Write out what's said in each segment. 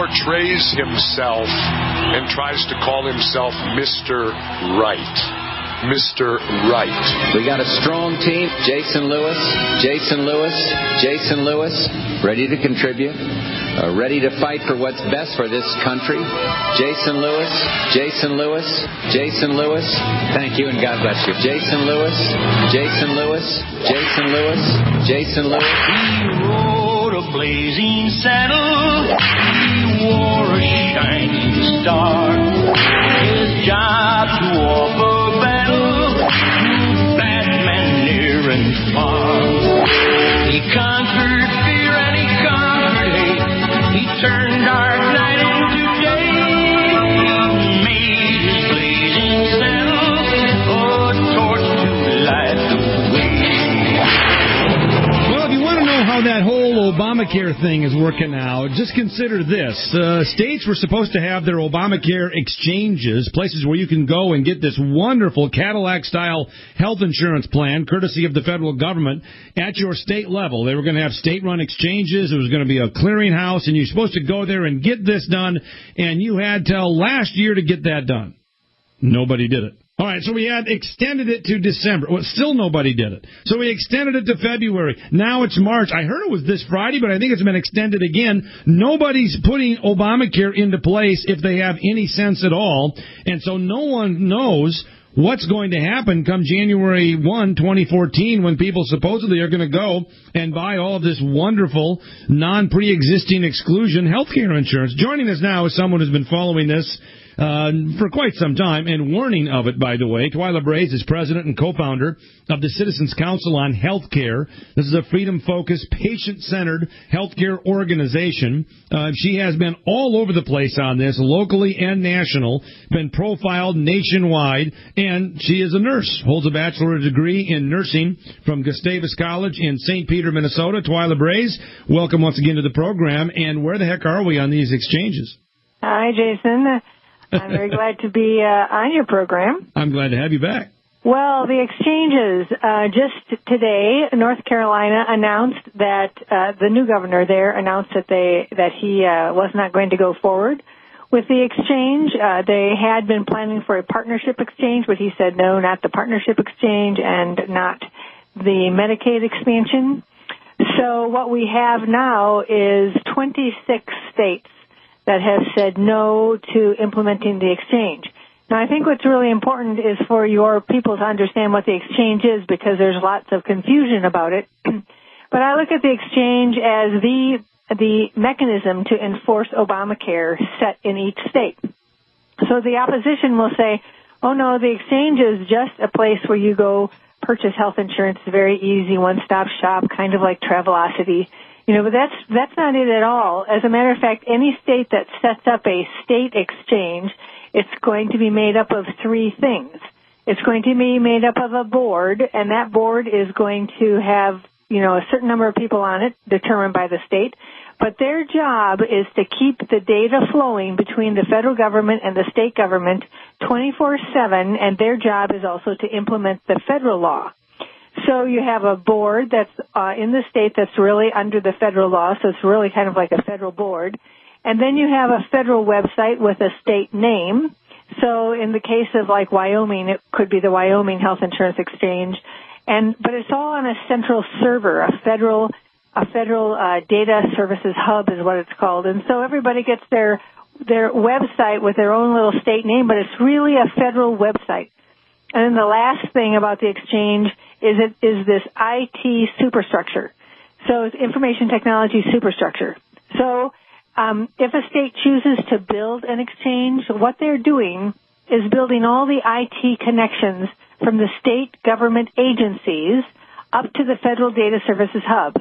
portrays himself and tries to call himself Mr. Right. Mr. Right. We got a strong team. Jason Lewis, ready to contribute, ready to fight for what's best for this country. Jason Lewis. Thank you and God bless you. Jason Lewis. He rode a blazing saddle. He wore a shining star. His job to offer battle to bad men near and far. He conquered fear and he conquered hate. He turned dark night into day. He made his blazing saddle a torch to light the way. Well, if you want to know how that whole Obamacare thing is working out, just consider this. States were supposed to have their Obamacare exchanges, places where you can go and get this wonderful Cadillac-style health insurance plan, courtesy of the federal government, at your state level. They were going to have state-run exchanges. It was going to be a clearinghouse, and you're supposed to go there and get this done, and you had till last year to get that done. Nobody did it. All right, so we had extended it to December. Well, still nobody did it. So we extended it to February. Now it's March. I heard it was this Friday, but I think it's been extended again. Nobody's putting Obamacare into place if they have any sense at all. And so no one knows what's going to happen come January 1, 2014, when people supposedly are going to go and buy all of this wonderful, non-pre-existing exclusion health care insurance. Joining us now is someone who's been following this for quite some time, and warning of it, by the way. Twyla Braze is president and co-founder of the Citizens Council on Healthcare. This is a freedom-focused, patient-centered healthcare organization. She has been all over the place on this, locally and national, been profiled nationwide, and she is a nurse, holds a bachelor's degree in nursing from Gustavus College in St. Peter, Minnesota. Twyla Braze, welcome once again to the program, and where the heck are we on these exchanges? Hi, Jason. I'm very glad to be on your program. I'm glad to have you back. Well, the exchanges, just today, North Carolina announced that the new governor there announced that he was not going to go forward with the exchange. They had been planning for a partnership exchange, but he said no, not the partnership exchange and not the Medicaid expansion. So what we have now is 26 states that have said no to implementing the exchange. Now, I think what's really important is for your people to understand what the exchange is, because there's lots of confusion about it. But I look at the exchange as the mechanism to enforce Obamacare set in each state. So the opposition will say, oh, no, the exchange is just a place where you go purchase health insurance. It's very easy, one-stop shop, kind of like Travelocity. But that's not it at all. As a matter of fact, any state that sets up a state exchange, it's going to be made up of three things. It's going to be made up of a board, and that board is going to have, a certain number of people on it determined by the state. But their job is to keep the data flowing between the federal government and the state government 24/7, and their job is also to implement the federal law. So you have a board that's in the state that's really under the federal law, so it's really kind of like a federal board. And then you have a federal website with a state name. So in the case of like Wyoming, it could be the Wyoming Health Insurance Exchange. But it's all on a central server, a federal data services hub is what it's called. And so everybody gets their website with their own little state name, but it's really a federal website. And then the last thing about the exchange is this IT superstructure. So it's information technology superstructure. So if a state chooses to build an exchange, what they're doing is building all the IT connections from the state government agencies up to the federal data services hub,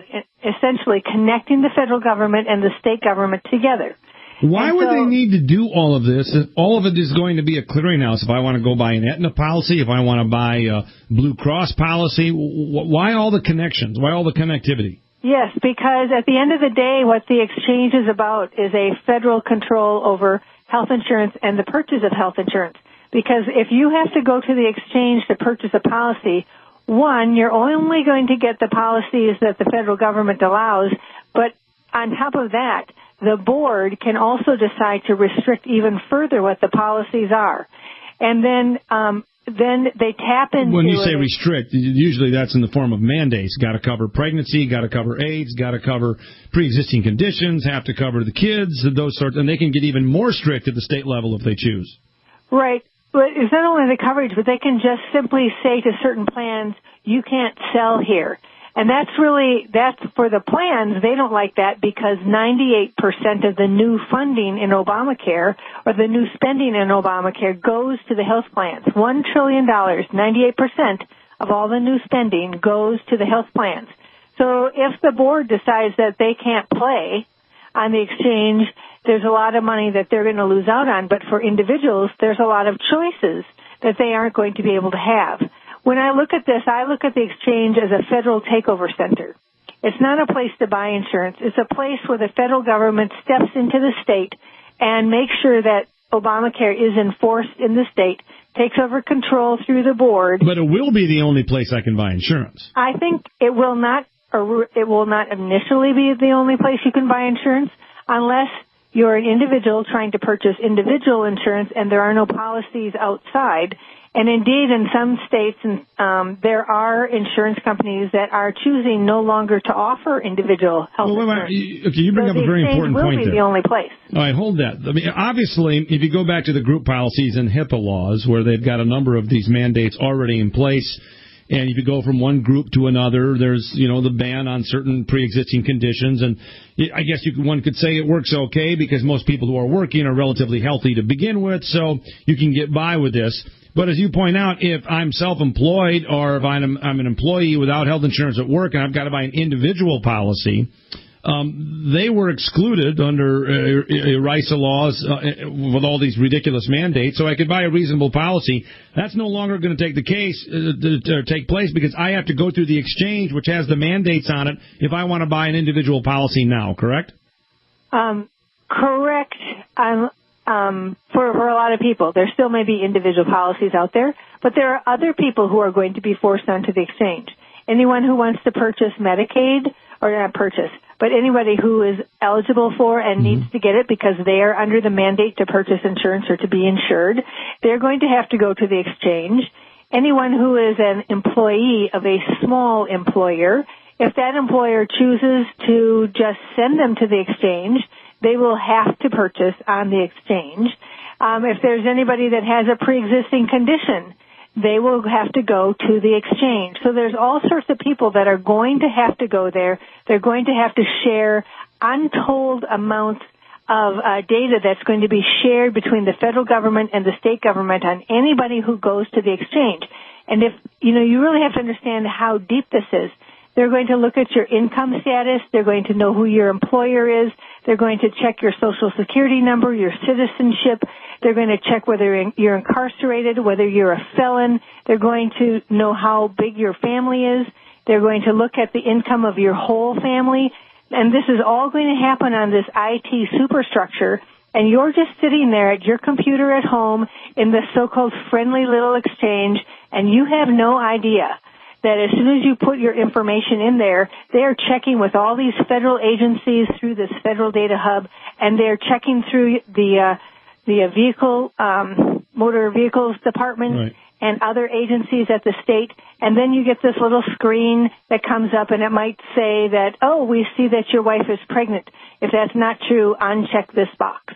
essentially connecting the federal government and the state government together. Why would they need to do all of this? All of it is going to be a clearinghouse. If I want to go buy an Aetna policy, if I want to buy a Blue Cross policy, why all the connections? Why all the connectivity? Yes, because at the end of the day, what the exchange is about is a federal control over health insurance and the purchase of health insurance. Because if you have to go to the exchange to purchase a policy, one, you're only going to get the policies that the federal government allows, but on top of that, the board can also decide to restrict even further what the policies are. And then they tap into... When you say restrict, usually that's in the form of mandates. Got to cover pregnancy, got to cover AIDS, got to cover pre-existing conditions, have to cover the kids, those sorts, and they can get even more strict at the state level if they choose. Right. But it's not only the coverage, but they can just simply say to certain plans, you can't sell here. And that's for the plans, they don't like that because 98% of the new funding in Obamacare or the new spending in Obamacare goes to the health plans. $1 trillion, 98% of all the new spending goes to the health plans. So if the board decides that they can't play on the exchange, there's a lot of money that they're going to lose out on. But for individuals, there's a lot of choices that they aren't going to be able to have. When I look at this, I look at the exchange as a federal takeover center. It's not a place to buy insurance. It's a place where the federal government steps into the state and makes sure that Obamacare is enforced in the state, takes over control through the board. But it will be the only place I can buy insurance. I think it will not initially be the only place you can buy insurance unless you're an individual trying to purchase individual insurance and there are no policies outside. And indeed, in some states, there are insurance companies that are choosing no longer to offer individual health insurance. Okay, you bring up a very important point there. The exchange will be the only place. All right, hold that. I mean, obviously, if you go back to the group policies and HIPAA laws, where they've got a number of these mandates already in place, and if you go from one group to another, there's, the ban on certain pre-existing conditions. And I guess one could say it works okay because most people who are working are relatively healthy to begin with, so you can get by with this. But as you point out, if I'm self-employed or if I'm an employee without health insurance at work and I've got to buy an individual policy, they were excluded under ERISA laws with all these ridiculous mandates. So I could buy a reasonable policy. That's no longer going to take place because I have to go through the exchange, which has the mandates on it, if I want to buy an individual policy now. Correct? Correct. For a lot of people, there still may be individual policies out there, but there are other people who are going to be forced onto the exchange. Anyone who wants to purchase Medicaid, or not purchase, but anybody who is eligible for and needs to get it because they are under the mandate to purchase insurance or to be insured, they're going to have to go to the exchange. Anyone who is an employee of a small employer, if that employer chooses to just send them to the exchange, they will have to purchase on the exchange. If there's anybody that has a pre-existing condition, they will have to go to the exchange. So there's all sorts of people that are going to have to go there. They're going to have to share untold amounts of data that's going to be shared between the federal government and the state government on anybody who goes to the exchange. And if, you really have to understand how deep this is. They're going to look at your income status. They're going to know who your employer is. They're going to check your Social Security number, your citizenship. They're going to check whether you're incarcerated, whether you're a felon. They're going to know how big your family is. They're going to look at the income of your whole family. And this is all going to happen on this IT superstructure. And you're just sitting there at your computer at home in this so-called friendly little exchange, and you have no idea that as soon as you put your information in there, they're checking with all these federal agencies through this federal data hub, and they're checking through the motor vehicles department and other agencies at the state, and then you get this little screen that comes up, and it might say that, we see that your wife is pregnant. If that's not true, uncheck this box.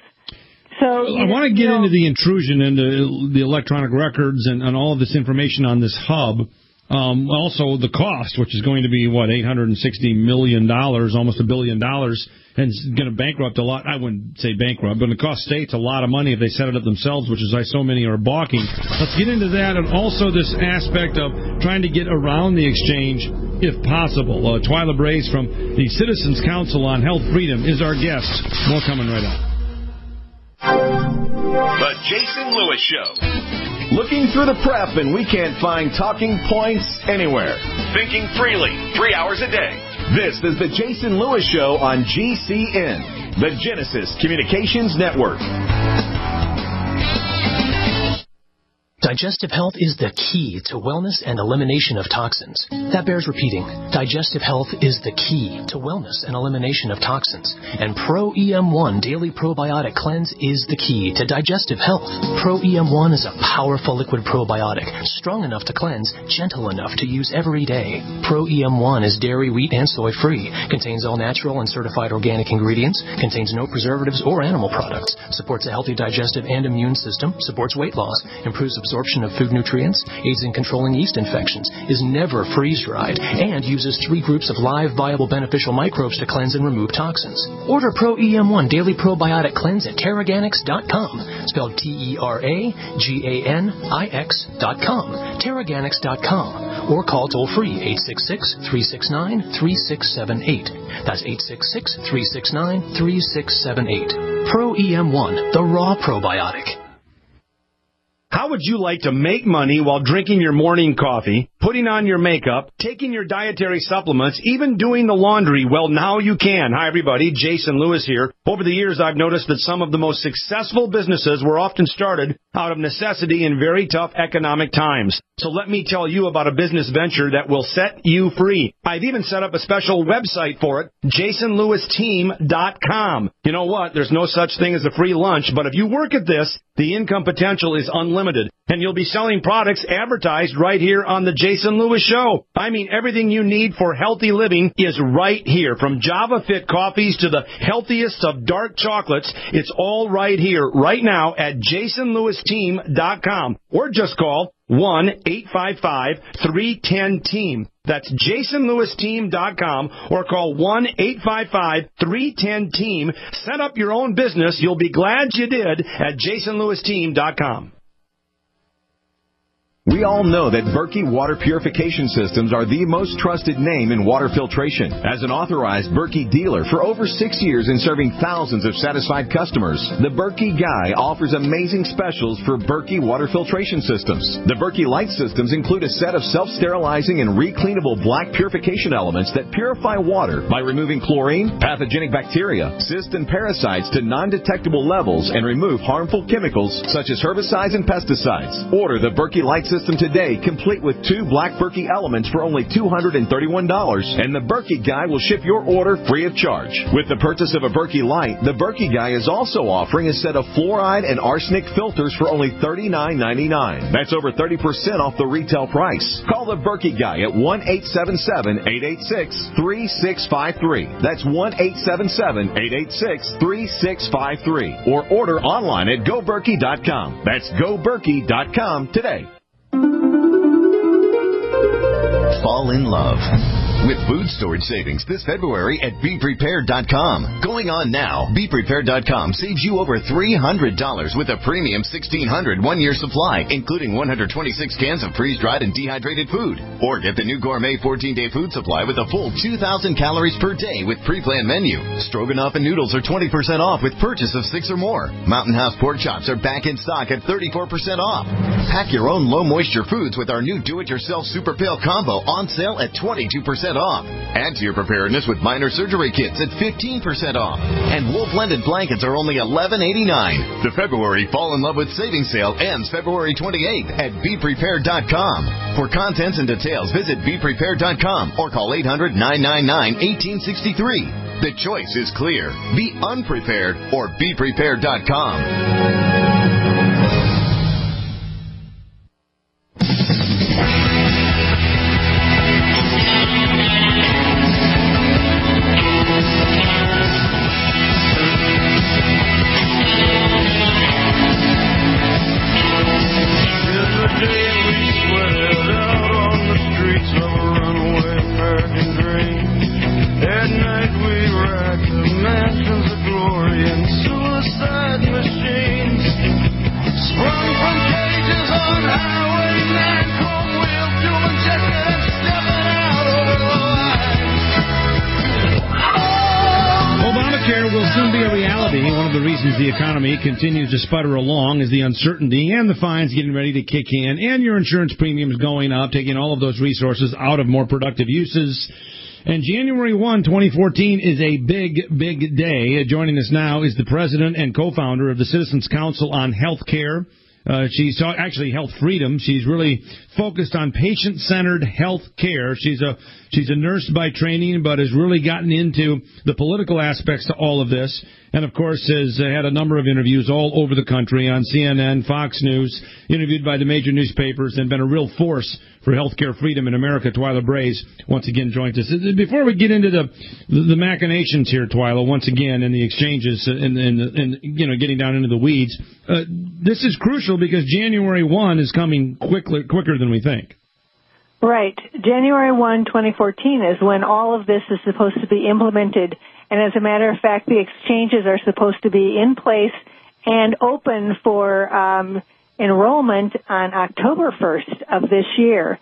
So I want to get into the intrusion into the electronic records and all of this information on this hub. Also, the cost, which is going to be, $860 million, almost $1 billion, and it's going to bankrupt a lot. I wouldn't say bankrupt, but it costs states a lot of money if they set it up themselves, which is why so many are balking. Let's get into that, and also this aspect of trying to get around the exchange, if possible. Twyla Braze from the Citizens Council on Health Freedom is our guest. More coming right up. The Jason Lewis Show. Looking through the prep and we can't find talking points anywhere. Thinking freely, 3 hours a day. This is the Jason Lewis Show on GCN, the Genesis Communications Network. Digestive health is the key to wellness and elimination of toxins. That bears repeating. Digestive health is the key to wellness and elimination of toxins. And Pro EM1 Daily Probiotic Cleanse is the key to digestive health. Pro EM1 is a powerful liquid probiotic, strong enough to cleanse, gentle enough to use every day. Pro EM1 is dairy, wheat, and soy-free, contains all natural and certified organic ingredients, contains no preservatives or animal products, supports a healthy digestive and immune system, supports weight loss, improves absorption of food nutrients, aids in controlling yeast infections, is never freeze-dried, and uses 3 groups of live, viable, beneficial microbes to cleanse and remove toxins. Order Pro EM1 Daily Probiotic Cleanse at Terraganix.com, spelled TerraGanix.com, Terraganix.com, or call toll-free 866-369-3678. That's 866-369-3678. Pro EM1, the raw probiotic. How would you like to make money while drinking your morning coffee, putting on your makeup, taking your dietary supplements, even doing the laundry? Well, now you can. Hi, everybody. Jason Lewis here. Over the years, I've noticed that some of the most successful businesses were often started out of necessity in very tough economic times. So let me tell you about a business venture that will set you free. I've even set up a special website for it, JasonLewisTeam.com. You know what? There's no such thing as a free lunch, but if you work at this, the income potential is unlimited, and you'll be selling products advertised right here on the Jason Lewis Show. I mean, everything you need for healthy living is right here. From Java Fit coffees to the healthiest of dark chocolates, it's all right here, right now at JasonLewisTeam.com. Or just call 1-855-310-TEAM. That's JasonLewisTeam.com, or call 1-855-310-TEAM. Set up your own business. You'll be glad you did at JasonLewisTeam.com. We all know that Berkey Water Purification Systems are the most trusted name in water filtration. As an authorized Berkey dealer for over 6 years and serving thousands of satisfied customers, the Berkey Guy offers amazing specials for Berkey Water Filtration Systems. The Berkey Light Systems include a set of self-sterilizing and recleanable black purification elements that purify water by removing chlorine, pathogenic bacteria, cysts, and parasites to non-detectable levels and remove harmful chemicals such as herbicides and pesticides. Order the Berkey Light System today, complete with 2 black Berkey elements for only $231, and the Berkey Guy will ship your order free of charge. With the purchase of a Berkey Light, the Berkey Guy is also offering a set of fluoride and arsenic filters for only $39.99. That's over 30% off the retail price. Call the Berkey Guy at 1-877-886-3653. That's 1-877-886-3653. Or order online at GoBerkey.com. That's GoBerkey.com today. Fall in love with food storage savings this February at BePrepared.com. Going on now, BePrepared.com saves you over $300 with a premium 1,600 one-year supply, including 126 cans of freeze-dried and dehydrated food. Or get the new gourmet 14-day food supply with a full 2,000 calories per day with pre-planned menu. Stroganoff and noodles are 20% off with purchase of 6 or more. Mountain House pork chops are back in stock at 34% off. Pack your own low-moisture foods with our new do-it-yourself Super Pail Combo on sale at 22% off. Add to your preparedness with minor surgery kits at 15% off. And wool blended blankets are only $11.89. The February Fall in Love with Savings Sale ends February 28th at BePrepared.com. For contents and details, visit BePrepared.com or call 800-999-1863. The choice is clear. Be unprepared or BePrepared.com. The economy continues to sputter along as the uncertainty and the fines getting ready to kick in and your insurance premiums going up, taking all of those resources out of more productive uses. And January 1, 2014 is a big, big day. Joining us now is the president and co-founder of the Citizens Council on Health Care She's actually health freedom. She's really focused on patient-centered health care. She's a nurse by training, but has really gotten into the political aspects to all of this. And, of course, has had a number of interviews all over the country on CNN, Fox News, interviewed by the major newspapers, and been a real force for healthcare freedom in America. Twyla Braze once again joins us. Before we get into the machinations here, Twyla, once again, and the exchanges and getting down into the weeds, this is crucial because January 1 is coming quicker than we think. Right. January 1, 2014 is when all of this is supposed to be implemented. And as a matter of fact, the exchanges are supposed to be in place and open for enrollment on October 1st of this year.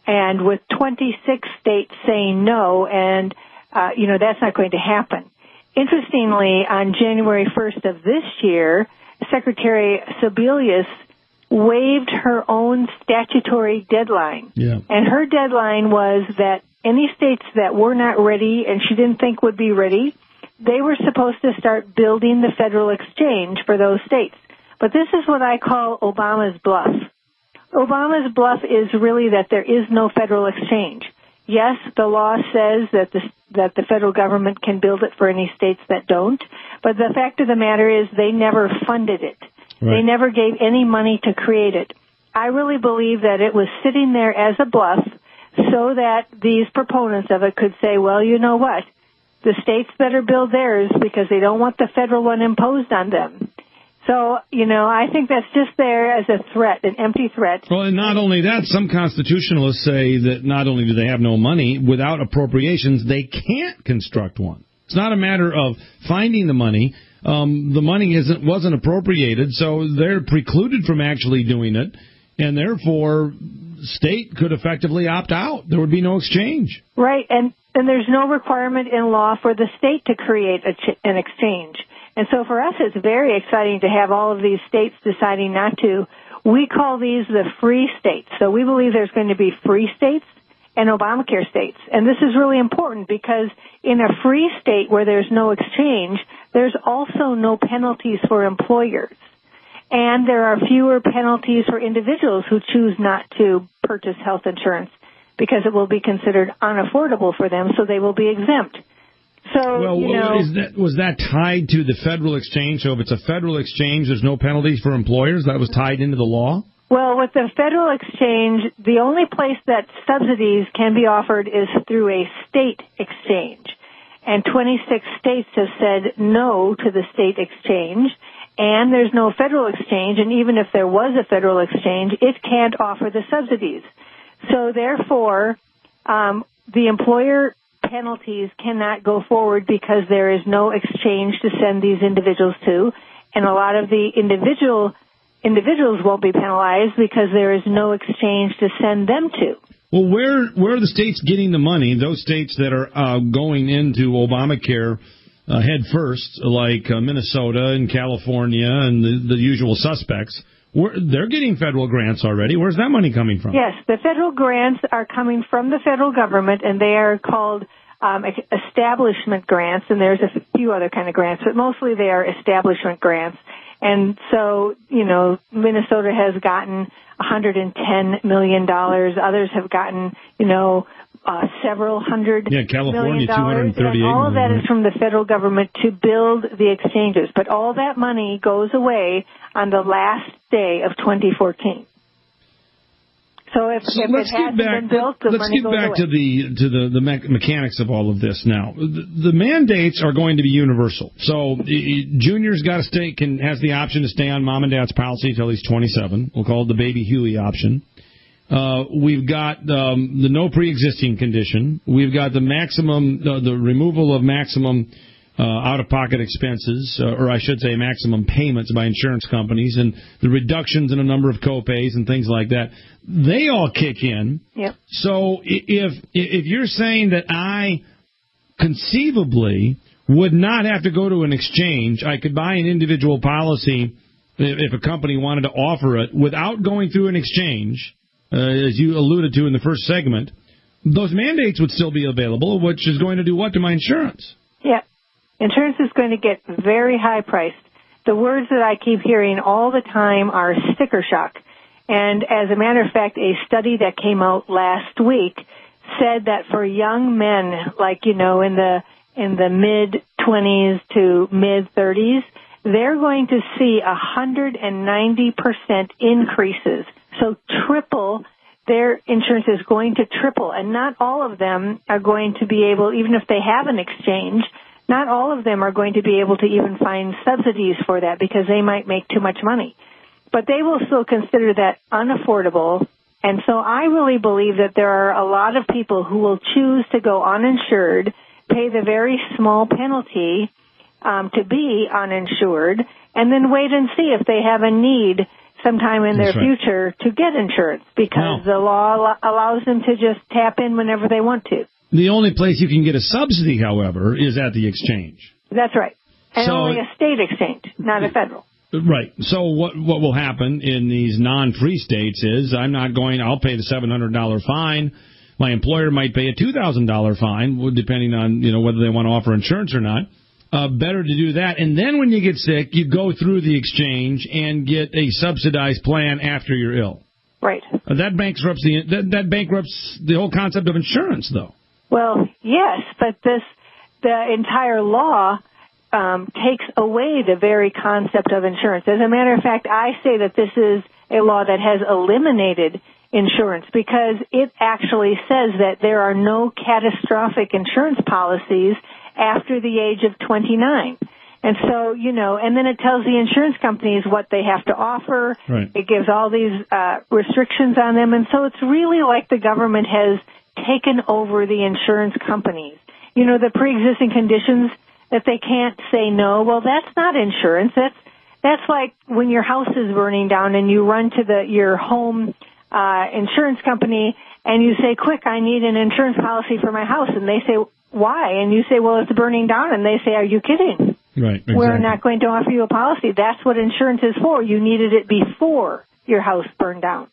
And with 26 states saying no, and, that's not going to happen. Interestingly, on January 1st of this year, Secretary Sebelius waived her own statutory deadline. Yeah. And her deadline was that any states that were not ready and she didn't think would be ready, they were supposed to start building the federal exchange for those states. But this is what I call Obama's bluff. Obama's bluff is really that there is no federal exchange. Yes, the law says that the federal government can build it for any states that don't, but the fact of the matter is they never funded it. Right. They never gave any money to create it. I really believe that it was sitting there as a bluff so that these proponents of it could say, well, you know what? The states better build theirs because they don't want the federal one imposed on them. So, I think that's just there as a threat, an empty threat. Well, and not only that, some constitutionalists say that not only do they have no money, without appropriations, they can't construct one. It's not a matter of finding the money. The money wasn't appropriated, so they're precluded from actually doing it, and therefore state could effectively opt out. There would be no exchange. Right, and there's no requirement in law for the state to create an exchange. And so for us, it's very exciting to have all of these states deciding not to. We call these the free states. So we believe there's going to be free states and Obamacare states. And this is really important because in a free state where there's no exchange, there's also no penalties for employers. And there are fewer penalties for individuals who choose not to purchase health insurance because it will be considered unaffordable for them, so they will be exempt. So, was that tied to the federal exchange? So if it's a federal exchange, there's no penalties for employers? That was tied into the law? Well, with the federal exchange, the only place that subsidies can be offered is through a state exchange. And 26 states have said no to the state exchange, and there's no federal exchange, and even if there was a federal exchange, it can't offer the subsidies. So therefore, the employer penalties cannot go forward because there is no exchange to send these individuals to, and a lot of the individuals won't be penalized because there is no exchange to send them to. Well, where are the states getting the money? Those states that are going into Obamacare head first, like Minnesota and California and the usual suspects, they're getting federal grants already. Where's that money coming from? Yes, the federal grants are coming from the federal government, and they are called establishment grants, and there's a few other kind of grants, but mostly they are establishment grants. And so, Minnesota has gotten $110 million. Others have gotten, several hundred California, million dollars. $238 million. All of that is from the federal government to build the exchanges. But all that money goes away on the last day of 2014. So if it hasn't been built, the money goes away. Let's get back to the mechanics of all of this now. The mandates are going to be universal. So Junior's got to stay, has the option to stay on mom and dad's policy until he's 27. We'll call it the Baby Huey option. We've got the no pre-existing condition. We've got the maximum, the removal of maximum out-of-pocket expenses, or I should say maximum payments by insurance companies, and the reductions in a number of copays and things like that. They all kick in. Yep. So if you're saying that I conceivably would not have to go to an exchange, I could buy an individual policy if a company wanted to offer it without going through an exchange, as you alluded to in the first segment, those mandates would still be available, which is going to do what to my insurance? Yeah. Insurance is going to get very high priced. the words that I keep hearing all the time are sticker shock. And as a matter of fact, a study that came out last week said that for young men, like, in the mid-20s to mid-30s, they're going to see 190% increases. So triple, their insurance is going to triple. And not all of them are going to be able, even if they have an exchange, not all of them are going to be able to even find subsidies for that because they might make too much money. But they will still consider that unaffordable. And so I really believe that there are a lot of people who will choose to go uninsured, pay the very small penalty to be uninsured, and then wait and see if they have a need sometime in their future to get insurance because the law allows them to just tap in whenever they want to. The only place you can get a subsidy, however, is at the exchange. That's right. And only a state exchange, not a federal. Right. So what will happen in these non-free states is I'll pay the $700 fine. My employer might pay a $2,000 fine, depending on, whether they want to offer insurance or not. Better to do that. And then when you get sick, you go through the exchange and get a subsidized plan after you're ill. Right. That bankrupts the whole concept of insurance, though. Well, yes, but the entire law takes away the very concept of insurance. As a matter of fact, I say that this is a law that has eliminated insurance because it actually says that there are no catastrophic insurance policies after the age of 29. And so, and then it tells the insurance companies what they have to offer. Right. It gives all these restrictions on them. And so it's really like the government has taken over the insurance companies. The pre-existing conditions that they can't say no. Well, that's not insurance. That's like when your house is burning down and you run to your home insurance company and you say, quick, I need an insurance policy for my house. And they say, why? And you say, well, it's burning down. And they say, are you kidding? Right. Exactly. We're not going to offer you a policy. That's what insurance is for. You needed it before your house burned down.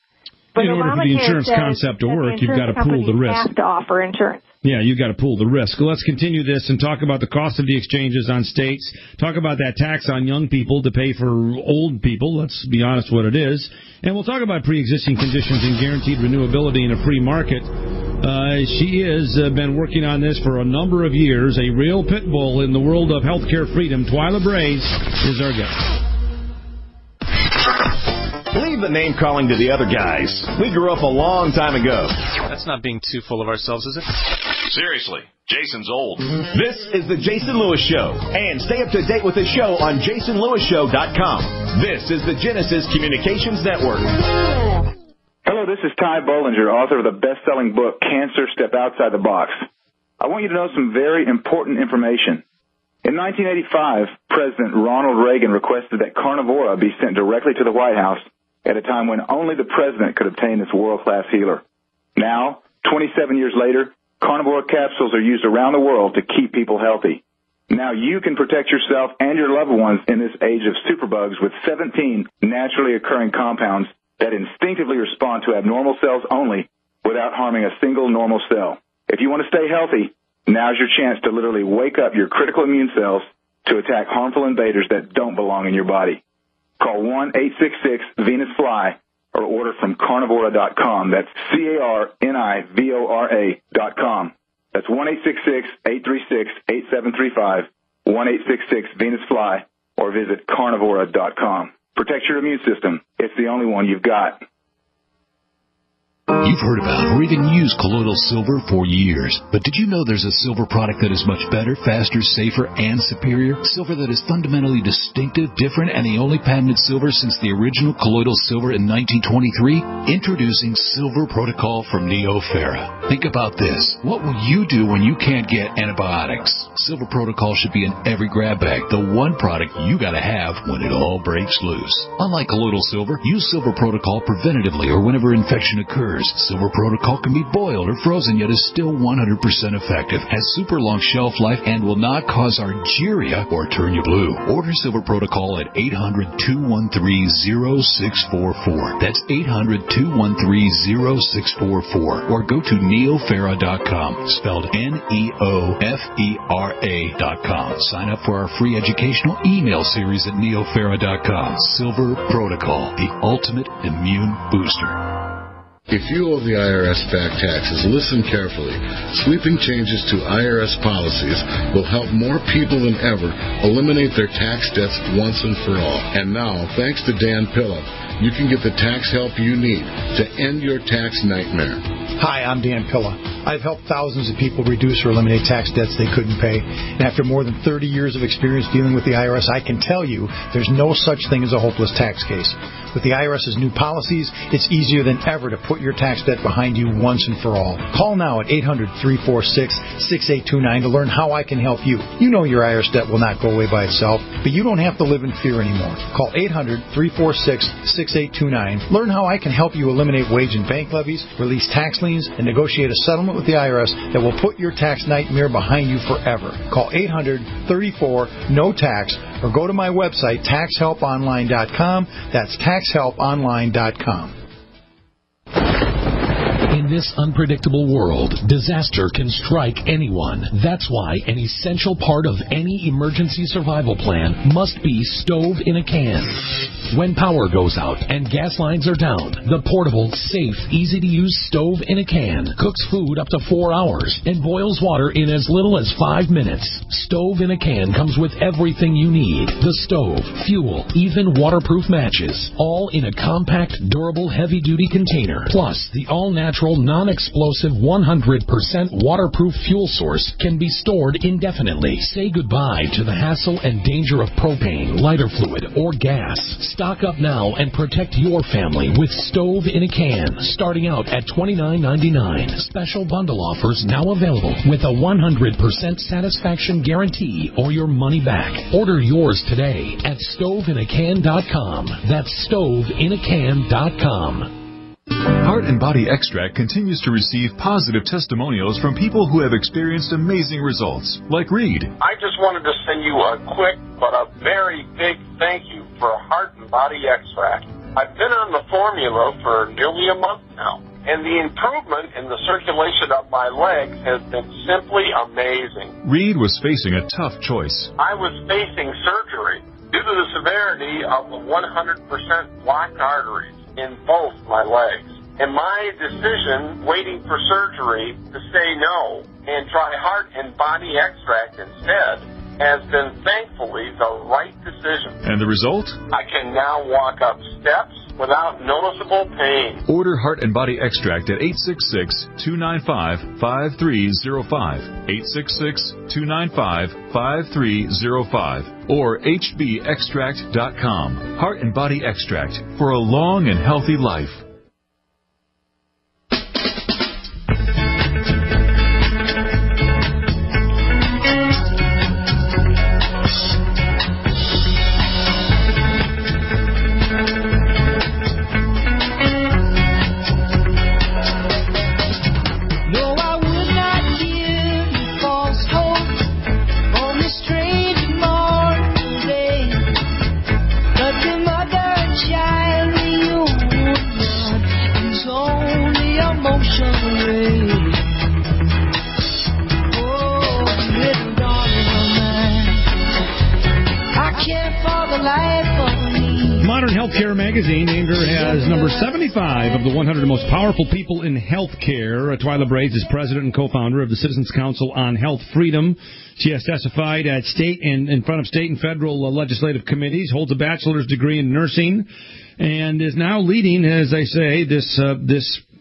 But in order for the insurance concept to work, you've got to pool the risk. Have to offer insurance. Yeah, you've got to pool the risk. Let's continue this and talk about the cost of the exchanges on states. Talk about that tax on young people to pay for old people. Let's be honest what it is. And we'll talk about pre-existing conditions and guaranteed renewability in a free market. She has been working on this for a number of years. A real pit bull in the world of healthcare freedom. Twyla Braze is our guest. Leave the name-calling to the other guys. We grew up a long time ago. That's not being too full of ourselves, is it? Seriously, Jason's old. This is the Jason Lewis Show. And stay up to date with the show on jasonlewisshow.com. This is the Genesis Communications Network. Hello, this is Ty Bollinger, author of the best-selling book, Cancer, Step Outside the Box. I want you to know some very important information. In 1985, President Ronald Reagan requested that Carnivora be sent directly to the White House at a time when only the president could obtain this world-class healer. Now, 27 years later, Carnivora capsules are used around the world to keep people healthy. Now you can protect yourself and your loved ones in this age of superbugs with 17 naturally occurring compounds that instinctively respond to abnormal cells only without harming a single normal cell. If you want to stay healthy, now's your chance to literally wake up your critical immune cells to attack harmful invaders that don't belong in your body. Call 1-866-VENUS-FLY or order from carnivora.com. That's carnivora.com. That's 1-866-836-8735, 1-866-VENUS-FLY, or visit carnivora.com. Protect your immune system. It's the only one you've got. You've heard about or even used colloidal silver for years, but did you know there's a silver product that is much better, faster, safer, and superior? Silver that is fundamentally distinctive, different, and the only patented silver since the original colloidal silver in 1923? Introducing Silver Protocol from Neoferra. Think about this. What will you do when you can't get antibiotics? Silver Protocol should be in every grab bag, the one product you gotta have when it all breaks loose. Unlike colloidal silver, use Silver Protocol preventatively or whenever infection occurs. Silver Protocol can be boiled or frozen, yet is still 100% effective, has super long shelf life, and will not cause argyria or turn you blue. Order Silver Protocol at 800-213-0644. That's 800-213-0644. Or go to neofera.com, spelled NEOFERA.com. Sign up for our free educational email series at neofera.com. Silver Protocol, the ultimate immune booster. If you owe the IRS back taxes, listen carefully. Sweeping changes to IRS policies will help more people than ever eliminate their tax debts once and for all. And now, thanks to Dan Pilla, you can get the tax help you need to end your tax nightmare. Hi, I'm Dan Pilla. I've helped thousands of people reduce or eliminate tax debts they couldn't pay. And after more than 30 years of experience dealing with the IRS, I can tell you there's no such thing as a hopeless tax case. With the IRS's new policies, it's easier than ever to put your tax debt behind you once and for all. Call now at 800-346-6829 to learn how I can help you. You know your IRS debt will not go away by itself, but you don't have to live in fear anymore. Call 800-346-6829. Learn how I can help you eliminate wage and bank levies, release tax liens, and negotiate a settlement with the IRS that will put your tax nightmare behind you forever. Call 800-34-NO-TAX or go to my website, taxhelponline.com. That's taxhelponline.com. In this unpredictable world, disaster can strike anyone. That's why an essential part of any emergency survival plan must be stove in a can. When power goes out and gas lines are down, the portable, safe, easy-to-use stove in a can cooks food up to 4 hours and boils water in as little as 5 minutes. Stove in a can comes with everything you need. The stove, fuel, even waterproof matches, all in a compact, durable, heavy-duty container. Plus, the all-natural, non-explosive, 100% waterproof fuel source can be stored indefinitely. Say goodbye to the hassle and danger of propane, lighter fluid, or gas. Stock up now and protect your family with stove in a can, starting out at $29.99. Special bundle offers now available with a 100% satisfaction guarantee or your money back. Order yours today at stoveinacan.com. That's stoveinacan.com. Heart and Body Extract continues to receive positive testimonials from people who have experienced amazing results, like Reed. I just wanted to send you a quick but a very big thank you for Heart and Body Extract. I've been on the formula for nearly a month now, and the improvement in the circulation of my legs has been simply amazing. Reed was facing a tough choice. I was facing surgery due to the severity of the 100% blocked arteries in both my legs. And my decision, waiting for surgery, to say no and try Heart and Body Extract instead, has been thankfully the right decision. And the result? I can now walk up steps without noticeable pain. Order Heart and Body Extract at 866-295-5305, 866-295-5305, or hbextract.com. Heart and Body Extract for a long and healthy life. Healthcare magazine named her as number 75 of the 100 most powerful people in healthcare. Twyla Braids is president and co-founder of the Citizens Council on Health Freedom. She has testified at state and in front of state and federal legislative committees, holds a bachelor's degree in nursing, and is now leading, as I say, this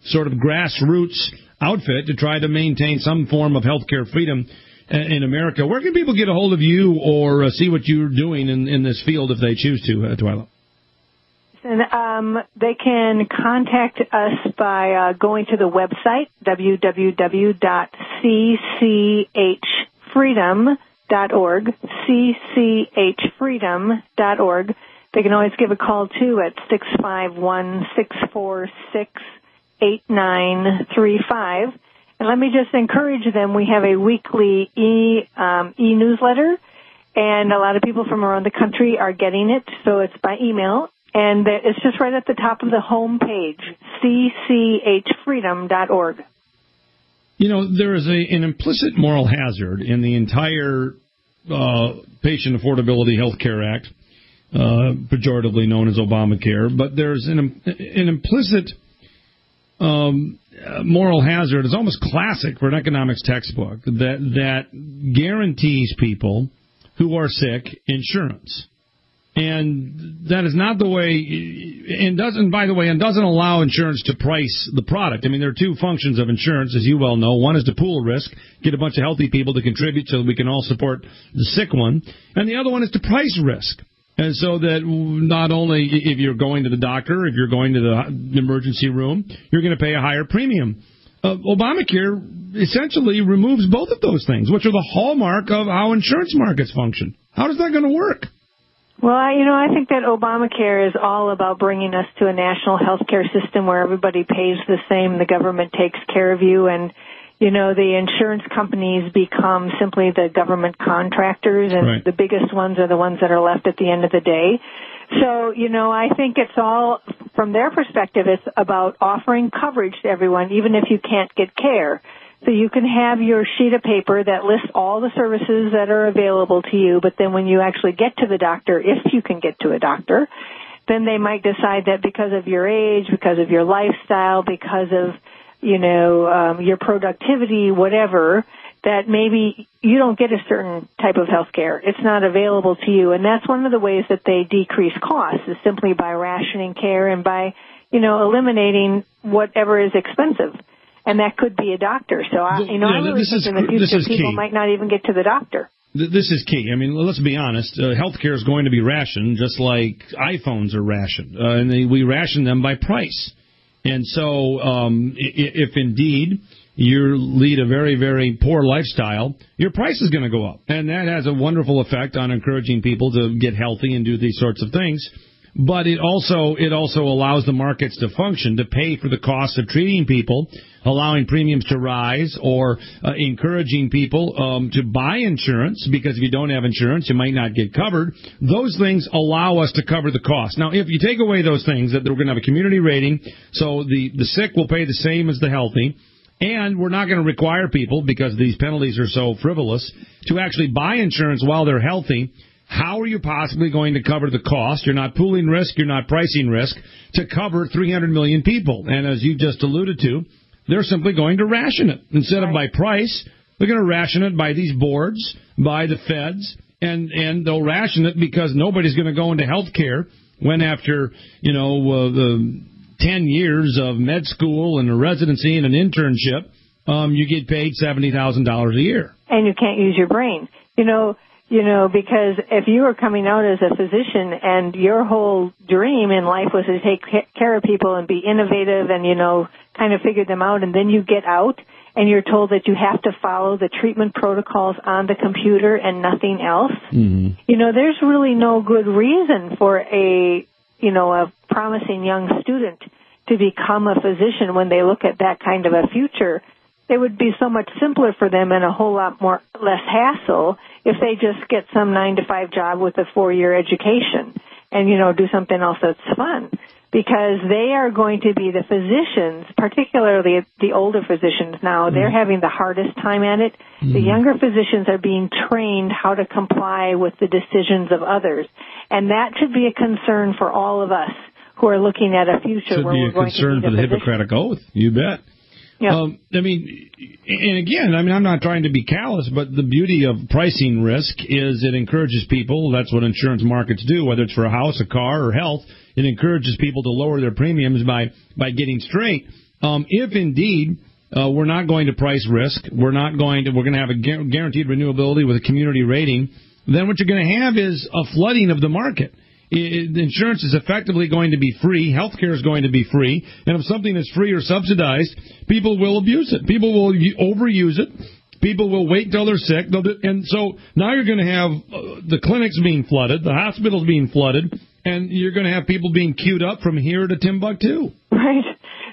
sort of grassroots outfit to try to maintain some form of healthcare freedom in America. Where can people get a hold of you or see what you're doing in this field if they choose to, Twyla? And they can contact us by going to the website, www.cchfreedom.org, cchfreedom.org. They can always give a call, too, at 651-646-8686. 8935. And let me just encourage them. We have a weekly e-newsletter, and a lot of people from around the country are getting it, so it's by email. And it's just right at the top of the home page, cchfreedom.org. You know, there is an implicit moral hazard in the entire Patient Affordability Health Care Act, pejoratively known as Obamacare, but there's an implicit moral hazard. It's almost classic for an economics textbook that guarantees people who are sick insurance. And that is not the way, and doesn't allow insurance to price the product. I mean, there are two functions of insurance, as you well know. One is to pool risk, get a bunch of healthy people to contribute so that we can all support the sick one. And the other one is to price risk. And so that not only if you're going to the doctor, if you're going to the emergency room, you're going to pay a higher premium. Obamacare essentially removes both of those things, which are the hallmark of how insurance markets function. How is that going to work? Well, I think that Obamacare is all about bringing us to a national health care system where everybody pays the same, the government takes care of you, and, the insurance companies become simply the government contractors, and right. The biggest ones are the ones that are left at the end of the day. So, I think it's all, from their perspective, it's about offering coverage to everyone, even if you can't get care. So you can have your sheet of paper that lists all the services that are available to you, but then when you actually get to the doctor, if you can get to a doctor, then they might decide that because of your age, because of your lifestyle, because of, your productivity, whatever, that maybe you don't get a certain type of health care. It's not available to you. And that's one of the ways that they decrease costs is simply by rationing care and by, eliminating whatever is expensive. And that could be a doctor. So, I really think in the future people might not even get to the doctor. This is key. I mean, let's be honest. Healthcare is going to be rationed just like iPhones are rationed. And we ration them by price. And so if indeed you lead a very, very poor lifestyle, your price is going to go up. And that has a wonderful effect on encouraging people to get healthy and do these sorts of things. But it also allows the markets to function, to pay for the cost of treating people, allowing premiums to rise, or encouraging people to buy insurance, because if you don't have insurance, you might not get covered. Those things allow us to cover the cost. Now, if you take away those things, that we're going to have a community rating, so the sick will pay the same as the healthy, and we're not going to require people, because these penalties are so frivolous, to actually buy insurance while they're healthy. How are you possibly going to cover the cost? You're not pooling risk, you're not pricing risk to cover 300 million people. And as you just alluded to, they're simply going to ration it. Instead of by price, they're going to ration it by these boards, by the feds, and they'll ration it because nobody's going to go into health care when after, the 10 years of med school and a residency and an internship, you get paid $70,000 a year. And you can't use your brain. Because if you were coming out as a physician and your whole dream in life was to take care of people and be innovative and, kind of figure them out, and then you get out and you're told that you have to follow the treatment protocols on the computer and nothing else, there's really no good reason for a promising young student to become a physician when they look at that kind of a future. It would be so much simpler for them and a whole lot less hassle if they just get some 9-to-5 job with a 4-year education and, do something else that's fun. Because they are going to be the physicians, particularly the older physicians now, they're having the hardest time at it. The younger physicians are being trained how to comply with the decisions of others. And that should be a concern for all of us who are looking at a future where we're going to need a physician. Should be a concern for the Hippocratic Oath, you bet. Yeah. I'm not trying to be callous, but the beauty of pricing risk is it encourages people. That's what insurance markets do, whether it's for a house, a car, or health. It encourages people to lower their premiums by getting straight. If indeed we're not going to price risk, we're going to have a guaranteed renewability with a community rating, then what you're going to have is a flooding of the market. Insurance is effectively going to be free. Healthcare is going to be free. And if something is free or subsidized, people will abuse it. People will overuse it. People will wait until they're sick. And so now you're going to have the clinics being flooded, the hospitals being flooded, and you're going to have people being queued up from here to Timbuktu. Right.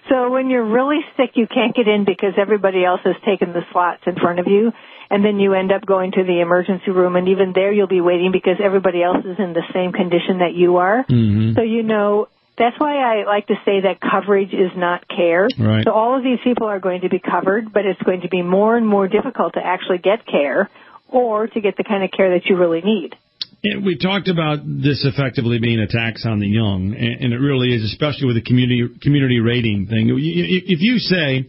So when you're really sick, you can't get in because everybody else has taken the slots in front of you, and then you end up going to the emergency room, and even there you'll be waiting because everybody else is in the same condition that you are. Mm-hmm. So that's why I like to say that coverage is not care. Right. So all of these people are going to be covered, but it's going to be more and more difficult to actually get care or to get the kind of care that you really need. And we talked about this effectively being a tax on the young, and it really is, especially with the community rating thing. If you say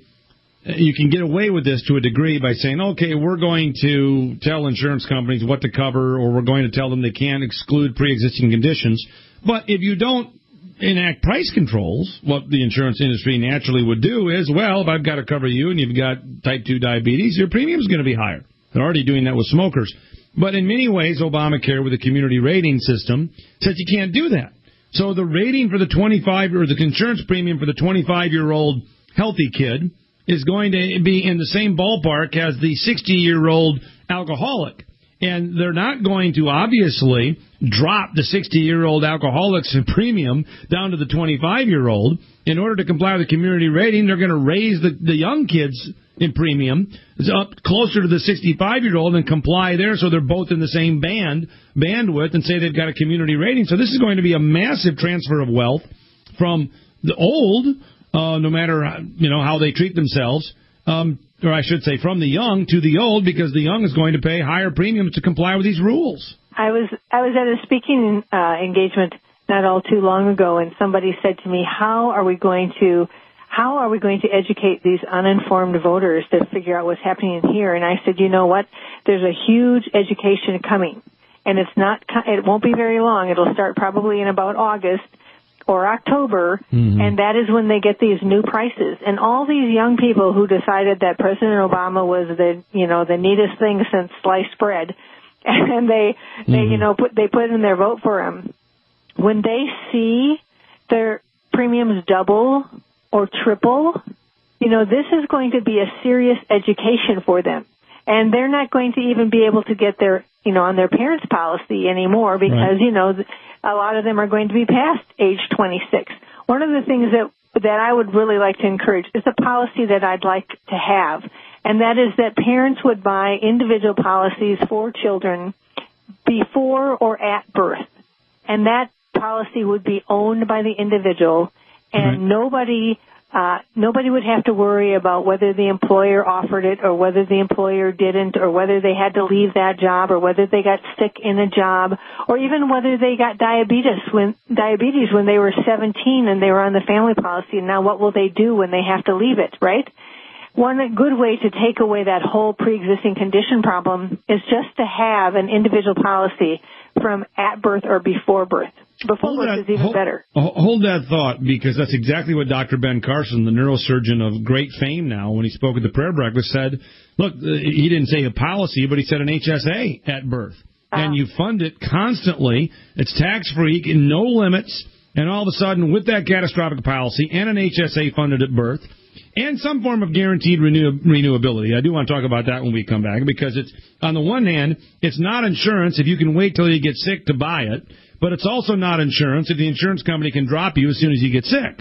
you can get away with this to a degree by saying, okay, we're going to tell insurance companies what to cover, or we're going to tell them they can't exclude pre-existing conditions, but if you don't enact price controls, what the insurance industry naturally would do is, well, if I've got to cover you and you've got type 2 diabetes, your premium's going to be higher. They're already doing that with smokers. But in many ways, Obamacare with the community rating system says you can't do that. So the rating for the 25 or the insurance premium for the 25-year-old healthy kid is going to be in the same ballpark as the 60-year-old alcoholic. And they're not going to obviously drop the 60-year-old alcoholic's premium down to the 25-year-old. In order to comply with the community rating, they're going to raise the young kids in premium up closer to the 65-year-old and comply there, so they're both in the same bandwidth, and say they've got a community rating. So this is going to be a massive transfer of wealth from the old, no matter how they treat themselves, or I should say from the young to the old, because the young is going to pay higher premiums to comply with these rules. I was at a speaking engagement not all too long ago, and somebody said to me, how are we going to educate these uninformed voters to figure out what's happening here? And I said, you know what? There's a huge education coming, and it won't be very long. It'll start probably in about August or October, and that is when they get these new prices. And all these young people who decided that President Obama was the neatest thing since sliced bread, and they put in their vote for him. When they see their premiums double or triple, this is going to be a serious education for them. And they're not going to even be able to get their, on their parents' policy anymore because, a lot of them are going to be past age 26. One of the things that I would really like to encourage is a policy that I'd like to have, and that is that parents would buy individual policies for children before or at birth. And that policy would be owned by the individual, and nobody would have to worry about whether the employer offered it or whether the employer didn't, or whether they had to leave that job, or whether they got sick in a job, or even whether they got diabetes when they were 17 and they were on the family policy. And now what will they do when they have to leave it, right? One good way to take away that whole pre-existing condition problem is just to have an individual policy from at birth or before birth. Before birth is even better. Hold that thought, because that's exactly what Dr. Ben Carson, the neurosurgeon of great fame now, when he spoke at the prayer breakfast, said. Look, he didn't say a policy, but he said an HSA at birth. And you fund it constantly. It's tax-free, no limits. And all of a sudden, with that catastrophic policy and an HSA funded at birth, and some form of guaranteed renewability. I do want to talk about that when we come back, because it's, on the one hand, it's not insurance if you can wait till you get sick to buy it, but it's also not insurance if the insurance company can drop you as soon as you get sick.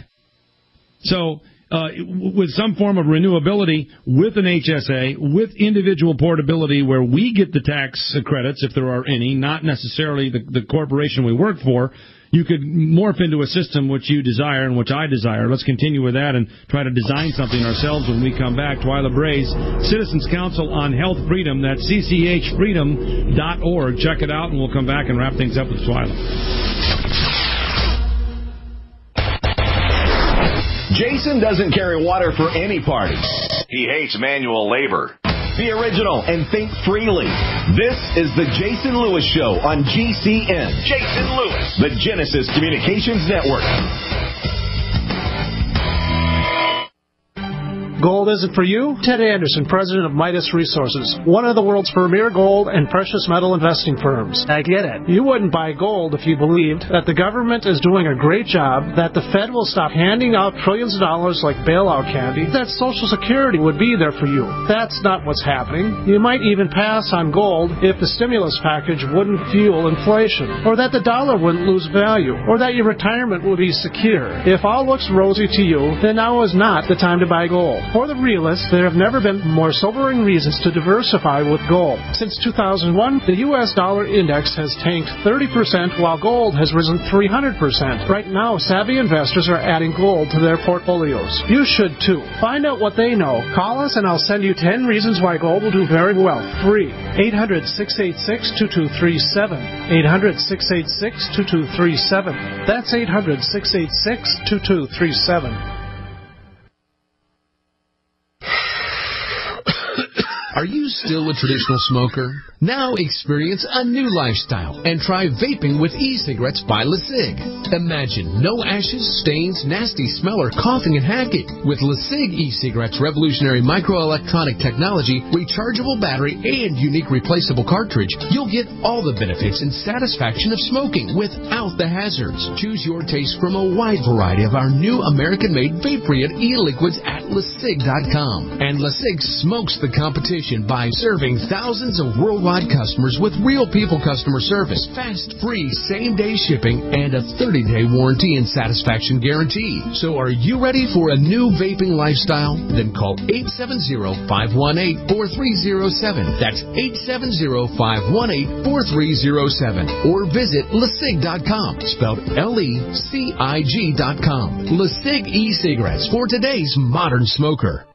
So with some form of renewability, with an HSA, with individual portability where we get the tax credits, if there are any, not necessarily the corporation we work for, you could morph into a system which you desire and which I desire. Let's continue with that and try to design something ourselves when we come back. Twyla Bray's Citizens Council on Health Freedom. That's cchfreedom.org. Check it out, and we'll come back and wrap things up with Twyla. Jason doesn't carry water for any party. He hates manual labor. Be original and think freely. This is the Jason Lewis Show on GCN. Jason Lewis, the Genesis Communications Network. Gold isn't for you? Ted Anderson, president of Midas Resources, one of the world's premier gold and precious metal investing firms. I get it. You wouldn't buy gold if you believed that the government is doing a great job, that the Fed will stop handing out trillions of dollars like bailout candy, that Social Security would be there for you. That's not what's happening. You might even pass on gold if the stimulus package wouldn't fuel inflation, or that the dollar wouldn't lose value, or that your retirement would be secure. If all looks rosy to you, then now is not the time to buy gold. For the realists, there have never been more sobering reasons to diversify with gold. Since 2001, the U.S. dollar index has tanked 30%, while gold has risen 300%. Right now, savvy investors are adding gold to their portfolios. You should too. Find out what they know. Call us and I'll send you 10 reasons why gold will do very well. Free. 800-686-2237. 800-686-2237. That's 800-686-2237. Are you still a traditional smoker? Now experience a new lifestyle and try vaping with e-cigarettes by LeSig. Imagine no ashes, stains, nasty smell, or coughing and hacking. With LeSig e-cigarettes' revolutionary microelectronic technology, rechargeable battery, and unique replaceable cartridge, you'll get all the benefits and satisfaction of smoking without the hazards. Choose your taste from a wide variety of our new American-made vape-free e-liquids at LeSig.com. And LeSig smokes the competition by serving thousands of worldwide customers with real people customer service, fast, free, same-day shipping, and a 30-day warranty and satisfaction guarantee. So are you ready for a new vaping lifestyle? Then call 870-518-4307. That's 870-518-4307. Or visit LeSig.com, spelled LECIG.com. LeSig e-cigarettes for today's modern smoker.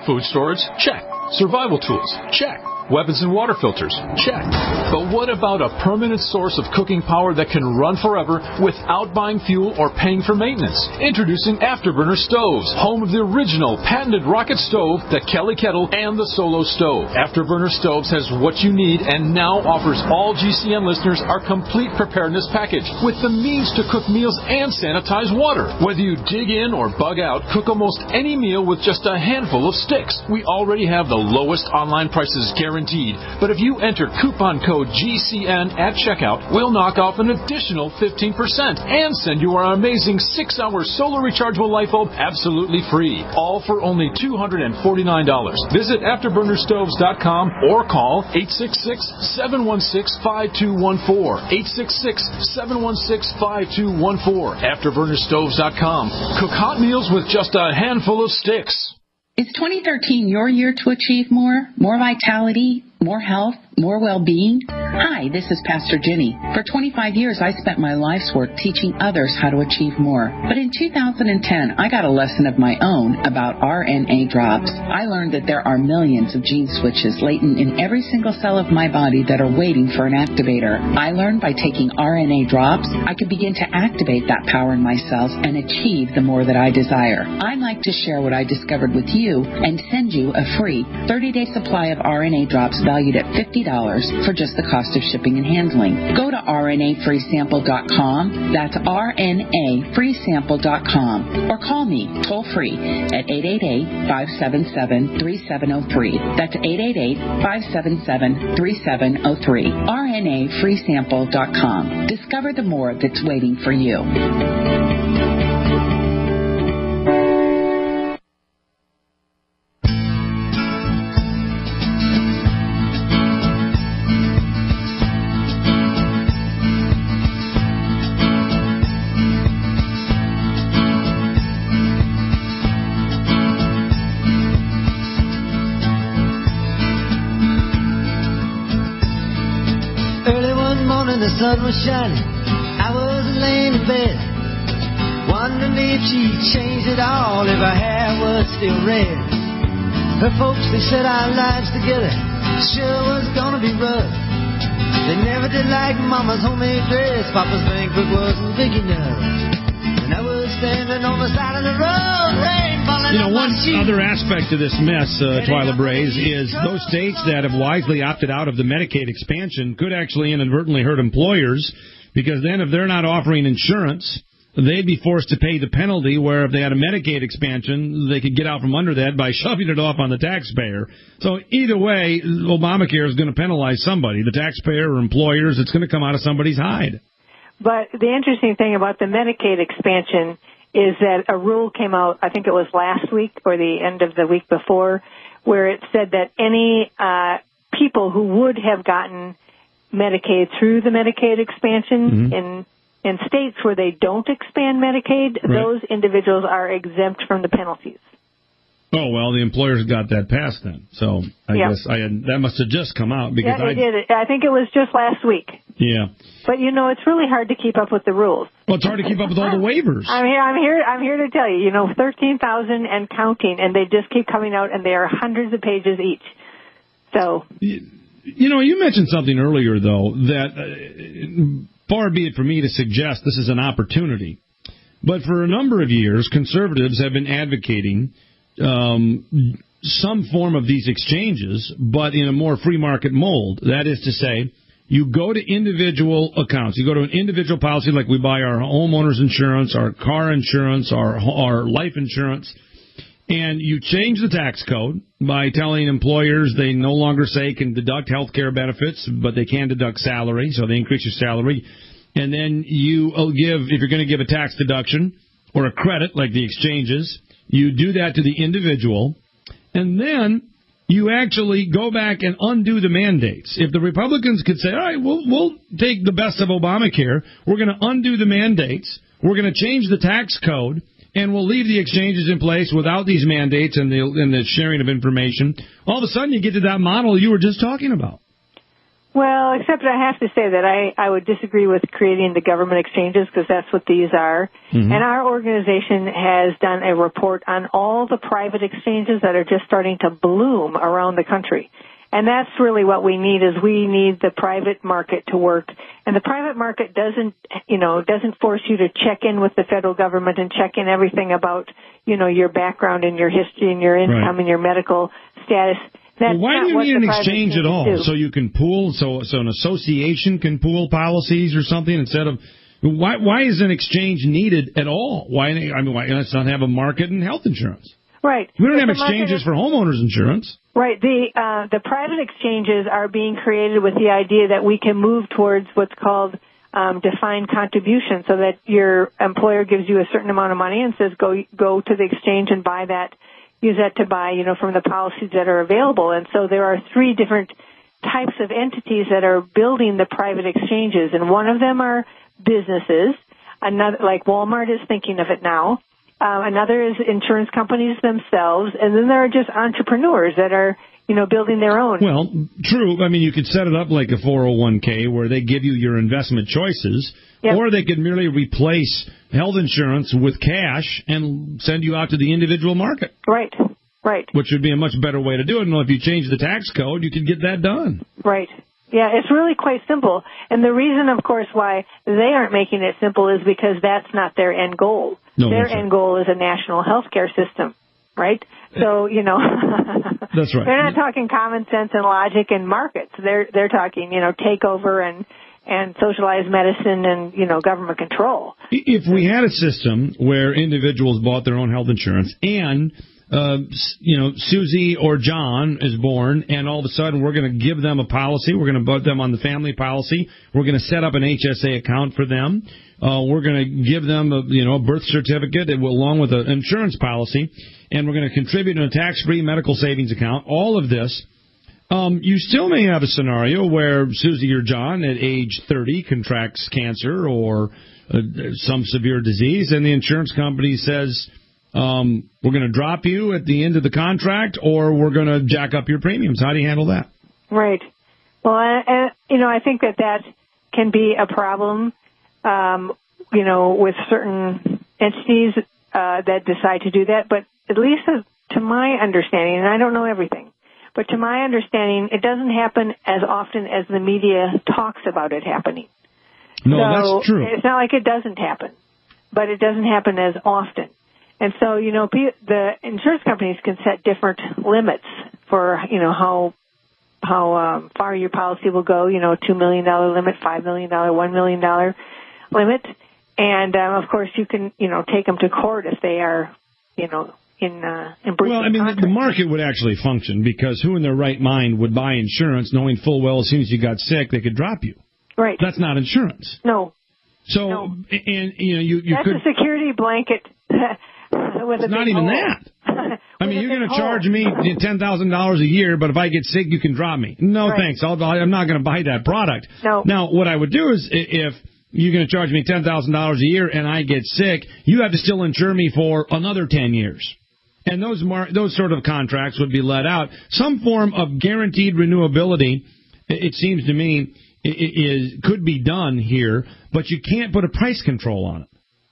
Food storage? Check. Survival tools? Check. Weapons and water filters? Check. But what about a permanent source of cooking power that can run forever without buying fuel or paying for maintenance? Introducing Afterburner Stoves, home of the original patented rocket stove, the Kelly Kettle, and the Solo Stove. Afterburner Stoves has what you need and now offers all GCN listeners our complete preparedness package with the means to cook meals and sanitize water. Whether you dig in or bug out, cook almost any meal with just a handful of sticks. We already have the lowest online prices guaranteed. But if you enter coupon code GCN at checkout, we'll knock off an additional 15% and send you our amazing 6-hour solar rechargeable light bulb absolutely free. All for only $249. Visit AfterburnerStoves.com or call 866-716-5214. 866-716-5214. AfterburnerStoves.com. Cook hot meals with just a handful of sticks. Is 2013 your year to achieve more? More vitality? More health? More well-being? Hi, this is Pastor Jenny. For 25 years, I spent my life's work teaching others how to achieve more. But in 2010, I got a lesson of my own about RNA drops. I learned that there are millions of gene switches latent in every single cell of my body that are waiting for an activator. I learned by taking RNA drops, I could begin to activate that power in my cells and achieve the more that I desire. I'd like to share what I discovered with you and send you a free 30-day supply of RNA drops valued at $50 for just the cost of shipping and handling. Go to RNAfreesample.com. That's RNAfreesample.com. Or call me toll-free at 888-577-3703. That's 888-577-3703. RNAfreesample.com. Discover the more that's waiting for you. The sun was shining, I was laying in bed, wondering if she'd changed it all, if her hair was still red. Her folks, they said our lives together sure was gonna be rough. They never did like Mama's homemade dress, Papa's bank book wasn't big enough, and I was standing on the side of the road, rain falling. You know, one other aspect of this mess, Twyla Braze, is those states that have wisely opted out of the Medicaid expansion could actually inadvertently hurt employers, because then if they're not offering insurance they'd be forced to pay the penalty, where if they had a Medicaid expansion, they could get out from under that by shoving it off on the taxpayer. So either way, Obamacare is going to penalize somebody, the taxpayer or employers. It's going to come out of somebody's hide. But the interesting thing about the Medicaid expansion is that a rule came out, I think it was last week or the end of the week before, where it said that any people who would have gotten Medicaid through the Medicaid expansion in states where they don't expand Medicaid, those individuals are exempt from the penalties. Oh, well, the employers got that passed then. So I guess that must have just come out. Because it did. I think it was just last week. Yeah. But, it's really hard to keep up with the rules. Well, it's hard to keep up with all the waivers. I'm here to tell you, 13,000 and counting, and they just keep coming out, and they are hundreds of pages each. So. You mentioned something earlier, though, that far be it for me to suggest this is an opportunity. But for a number of years, conservatives have been advocating some form of these exchanges, but in a more free market mold. That is to say, you go to individual accounts. You go to an individual policy, like we buy our homeowner's insurance, our car insurance, our life insurance, and you change the tax code by telling employers they no longer can deduct health care benefits, but they can deduct salary, so they increase your salary. And then you if you're going to give a tax deduction or a credit, like the exchanges, you do that to the individual, and then you actually go back and undo the mandates. If the Republicans could say, all right, we'll take the best of Obamacare, we're going to undo the mandates, we're going to change the tax code, and we'll leave the exchanges in place without these mandates and the sharing of information, all of a sudden you get to that model you were just talking about. Well, except I have to say that I would disagree with creating the government exchanges, because that's what these are. And our organization has done a report on all the private exchanges that are just starting to bloom around the country. And that's really what we need, is we need the private market to work. And the private market doesn't force you to check in with the federal government and check in everything about, your background and your history and your income and your medical status. Well, why do you need an exchange at all? So you can pool, so an association can pool policies or something instead of. Why is an exchange needed at all? Why let's not have a market in health insurance? Right. We don't have exchanges for homeowners insurance. Right. The private exchanges are being created with the idea that we can move towards what's called defined contribution, so that your employer gives you a certain amount of money and says go to the exchange and buy that. Use that to buy, from the policies that are available. And so there are three different types of entities that are building the private exchanges. And one of them are businesses. Another, like Walmart is thinking of it now. Another is insurance companies themselves. And then there are just entrepreneurs that are, building their own. Well, true. You could set it up like a 401k where they give you your investment choices. Yep. Or they could merely replace health insurance with cash and send you out to the individual market. Right. Which would be a much better way to do it. And if you change the tax code, you could get that done. Right. Yeah, it's really quite simple. And the reason, of course, why they aren't making it simple is because that's not their end goal. No, their end goal is a national health care system, right? So, That's right. They're not talking common sense and logic and markets. They're talking, takeover and socialized medicine and, government control. If we had a system where individuals bought their own health insurance and, Susie or John is born and all of a sudden we're going to give them a policy, we're going to put them on the family policy, we're going to set up an HSA account for them, we're going to give them a birth certificate along with an insurance policy, and we're going to contribute in a tax-free medical savings account, all of this. You still may have a scenario where Susie or John at age 30 contracts cancer or some severe disease, and the insurance company says, we're going to drop you at the end of the contract, or we're going to jack up your premiums. How do you handle that? Right. Well, I think that can be a problem, with certain entities that decide to do that. But at least to my understanding, and I don't know everything, but to my understanding, it doesn't happen as often as the media talks about it happening. No, so that's true. It's not like it doesn't happen, but it doesn't happen as often. And so, the insurance companies can set different limits for, how far your policy will go, $2 million limit, $5 million, $1 million limit. And, of course, you can, take them to court if they are, in breach. Well, I mean, the market would actually function because who in their right mind would buy insurance knowing full well as soon as you got sick they could drop you? Right. That's not insurance. No. So, no. And you that's could... a security blanket with a It's not even that. I mean, you're going to charge me $10,000 a year, but if I get sick, you can drop me. No, right. Thanks. I'm not going to buy that product. No. Now, what I would do is if you're going to charge me $10,000 a year and I get sick, you have to still insure me for another 10 years. And those sort of contracts would be let out. Some form of guaranteed renewability, it seems to me, could be done here, but you can't put a price control on it.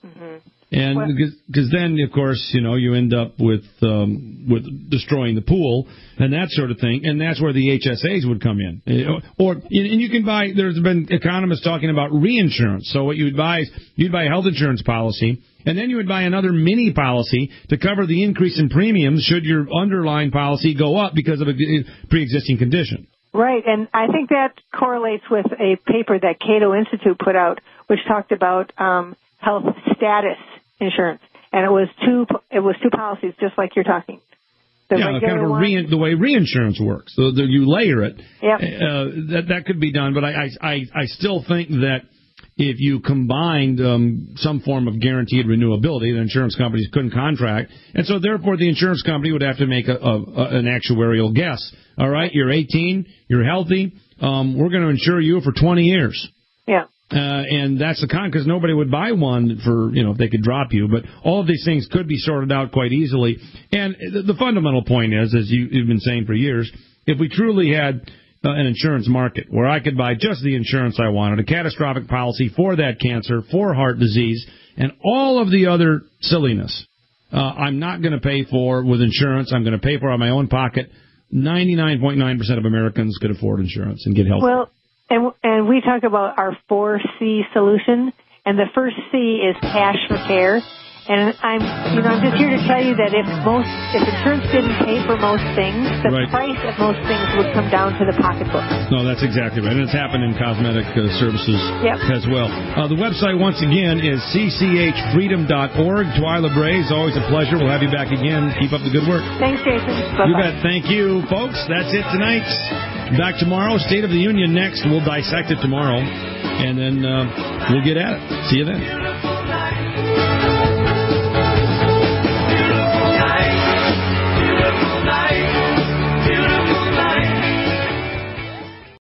Mm-hmm. And because then, of course, you end up with destroying the pool and that sort of thing, and that's where the HSAs would come in. And you can buy. There's been economists talking about reinsurance. So what you would buy is you'd buy a health insurance policy, and then you would buy another mini policy to cover the increase in premiums should your underlying policy go up because of a pre-existing condition. Right, and I think that correlates with a paper that Cato Institute put out, which talked about health status insurance, and it was two policies, just like you're talking. Kind of the way reinsurance works. So you layer it. Yep. That could be done, but I still think that if you combined some form of guaranteed renewability, the insurance companies couldn't contract, and so therefore the insurance company would have to make an actuarial guess. All right, you're 18, you're healthy, we're going to insure you for 20 years. Yeah. And that's the because nobody would buy one for, if they could drop you. But all of these things could be sorted out quite easily. And the fundamental point is, as you've been saying for years, if we truly had an insurance market where I could buy just the insurance I wanted, a catastrophic policy for that cancer, for heart disease, and all of the other silliness, I'm not going to pay for with insurance. I'm going to pay for out of my own pocket. 99.9% of Americans could afford insurance and get health. Well, and we talk about our 4C solution, and the first C is cash for care. And I'm just here to tell you that if insurance didn't pay for most things, the price of most things would come down to the pocketbook. No, that's exactly right. And it's happened in cosmetic services as well. The website, once again, is cchfreedom.org. Twyla Bray, it's always a pleasure. We'll have you back again. Keep up the good work. Thanks, Jason. Bye-bye. You bet. Thank you, folks. That's it tonight. Back tomorrow. State of the Union next. We'll dissect it tomorrow, and then we'll get at it. See you then.